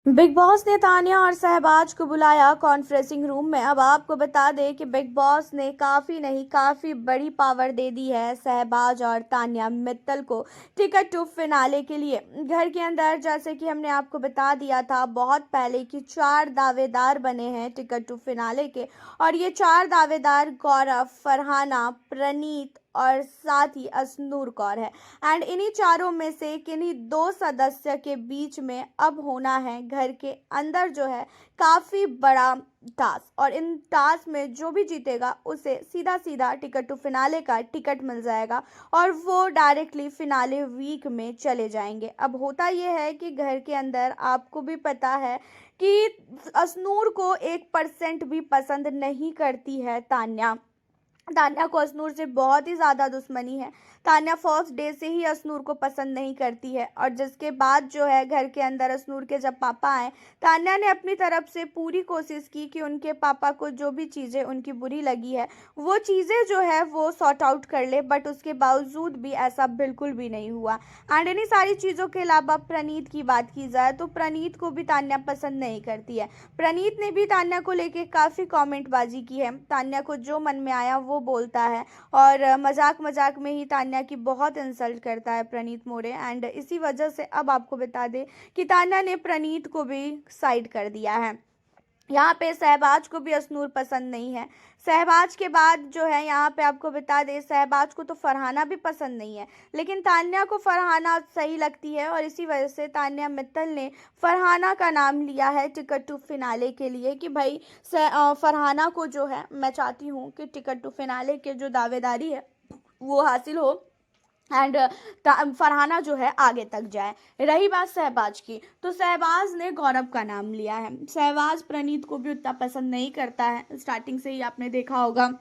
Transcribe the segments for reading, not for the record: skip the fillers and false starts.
Big boss ने तान्या और शहबाज को बुलाया कॉन्फ्रेंसिंग रूम में। अब आपको बता दें कि बिग बॉस ने काफ़ी नहीं काफ़ी बड़ी पावर दे दी है शहबाज और तान्या मित्तल को टिकट टू फिनाले के लिए। घर के अंदर जैसे कि हमने आपको बता दिया था बहुत पहले कि 4 दावेदार बने हैं टिकट टू फिनाले के, और ये 4 दावेदार गौरव, फरहाना, प्रणीत और साथ ही अश्नूर कौर है। एंड इन्हीं चारों में से किन्हीं 2 सदस्य के बीच में अब होना है घर के अंदर जो है काफ़ी बड़ा टास्क, और इन टास्क में जो भी जीतेगा उसे सीधा सीधा टिकट टू फिनाले का टिकट मिल जाएगा और वो डायरेक्टली फिनाले वीक में चले जाएंगे। अब होता यह है कि घर के अंदर आपको भी पता है कि अश्नूर को 1% भी पसंद नहीं करती है तान्या। तान्या को अश्नूर से बहुत ही ज़्यादा दुश्मनी है। तान्या फर्स्ट डे से ही अश्नूर को पसंद नहीं करती है, और जिसके बाद जो है घर के अंदर अश्नूर के जब पापा आए, तान्या ने अपनी तरफ से पूरी कोशिश की कि उनके पापा को जो भी चीज़ें उनकी बुरी लगी है वो चीज़ें जो है वो सॉर्ट आउट कर ले, बट उसके बावजूद भी ऐसा बिल्कुल भी नहीं हुआ। एंड इन्हीं सारी चीज़ों के अलावा प्रणीत की बात की जाए तो प्रणीत को भी तान्या पसंद नहीं करती है। प्रणीत ने भी तान्या को लेके काफ़ी कॉमेंटबाजी की है। तान्या को जो मन में आया वो बोलता है, और मजाक मजाक में ही तान्या की बहुत इंसल्ट करता है प्रणीत मोरे। एंड इसी वजह से अब आपको बता दें कि तान्या ने प्रणीत को भी साइड कर दिया है। यहाँ पे शहबाज को भी अश्नूर पसंद नहीं है। शहबाज के बाद जो है यहाँ पे आपको बता दें शहबाज को तो फरहाना भी पसंद नहीं है, लेकिन तान्या को फरहाना सही लगती है, और इसी वजह से तान्या मित्तल ने फरहाना का नाम लिया है टिकट टू फिनाले के लिए कि भाई फरहाना को जो है मैं चाहती हूँ कि टिकट टू फिनाले के जो दावेदारी है वो हासिल हो, एंड फरहाना जो है आगे तक जाए। रही बात शहबाज की, तो शहबाज ने गौरव का नाम लिया है। शहबाज प्रणीत को भी उतना पसंद नहीं करता है, स्टार्टिंग से ही आपने देखा होगा।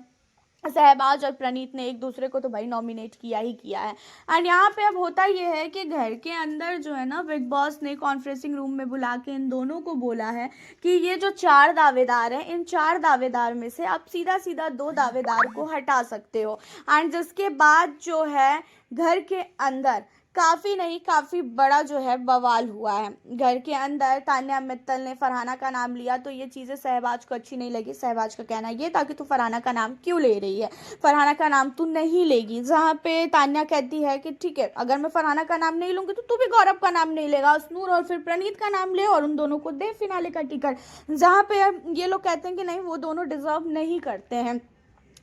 शहबाज और प्रणीत ने एक दूसरे को तो भाई नॉमिनेट किया ही किया है। एंड यहाँ पे अब होता ये है कि घर के अंदर जो है ना बिग बॉस ने कॉन्फ्रेंसिंग रूम में बुला के इन दोनों को बोला है कि ये जो 4 दावेदार हैं, इन 4 दावेदार में से आप सीधा सीधा 2 दावेदार को हटा सकते हो। एंड जिसके बाद जो है घर के अंदर काफ़ी नहीं काफ़ी बड़ा जो है बवाल हुआ है। घर के अंदर तान्या मित्तल ने फरहाना का नाम लिया तो ये चीज़ें शहबाज को अच्छी नहीं लगी। शहबाज का कहना ये था कि तू फरहाना का नाम क्यों ले रही है, फरहाना का नाम तू नहीं लेगी। जहाँ पे तान्या कहती है कि ठीक है, अगर मैं फरहाना का नाम नहीं लूँगी तो तू भी गौरव का नाम नहीं लेगा, अश्नूर और फिर प्रणीत का नाम ले और उन दोनों को दे फिनाले का टिकट। जहाँ पे ये लोग कहते हैं कि नहीं, वो दोनों डिजर्व नहीं करते हैं।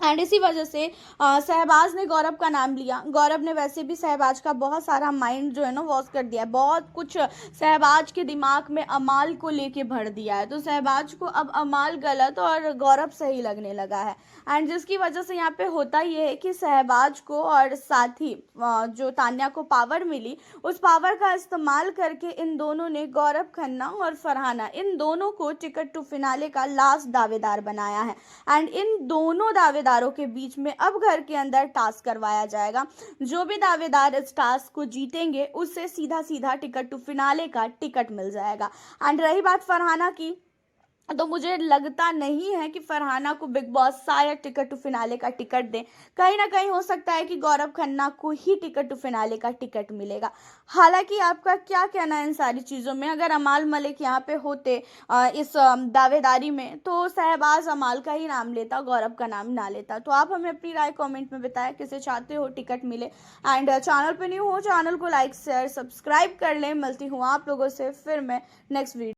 एंड इसी वजह से शहबाज ने गौरव का नाम लिया। गौरव ने वैसे भी शहबाज का बहुत सारा माइंड जो है ना वॉश कर दिया है, बहुत कुछ शहबाज के दिमाग में अमाल को लेके भर दिया है, तो शहबाज को अब अमाल गलत और गौरव सही लगने लगा है। एंड जिसकी वजह से यहाँ पे होता ये है कि शहबाज को और साथ ही जो तान्या को पावर मिली, उस पावर का इस्तेमाल करके इन दोनों ने गौरव खन्ना और फरहाना इन दोनों को टिकट टू फिनाले का लास्ट दावेदार बनाया है। एंड इन दोनों दावेदारों के बीच में अब घर के अंदर टास्क करवाया जाएगा। जो भी दावेदार इस टास्क को जीतेंगे उससे सीधा सीधा टिकट टू फिनाले का टिकट मिल जाएगा। एंड रही बात फरहाना की, तो मुझे लगता नहीं है कि फरहाना को बिग बॉस शायद टिकट टू फिनाले का टिकट दे। कहीं ना कहीं हो सकता है कि गौरव खन्ना को ही टिकट टू फिनाले का टिकट मिलेगा। हालांकि आपका क्या कहना है इन सारी चीज़ों में? अगर अमाल मलिक यहाँ पे होते इस दावेदारी में, तो शहबाज अमाल का ही नाम लेता, गौरव का नाम ना लेता। तो आप हमें अपनी राय कॉमेंट में बताएं, किसे चाहते हो टिकट मिले। एंड चैनल पर न्यू हो, चैनल को लाइक शेयर सब्सक्राइब कर लें। मिलती हूँ आप लोगों से फिर मैं नेक्स्ट वीडियो।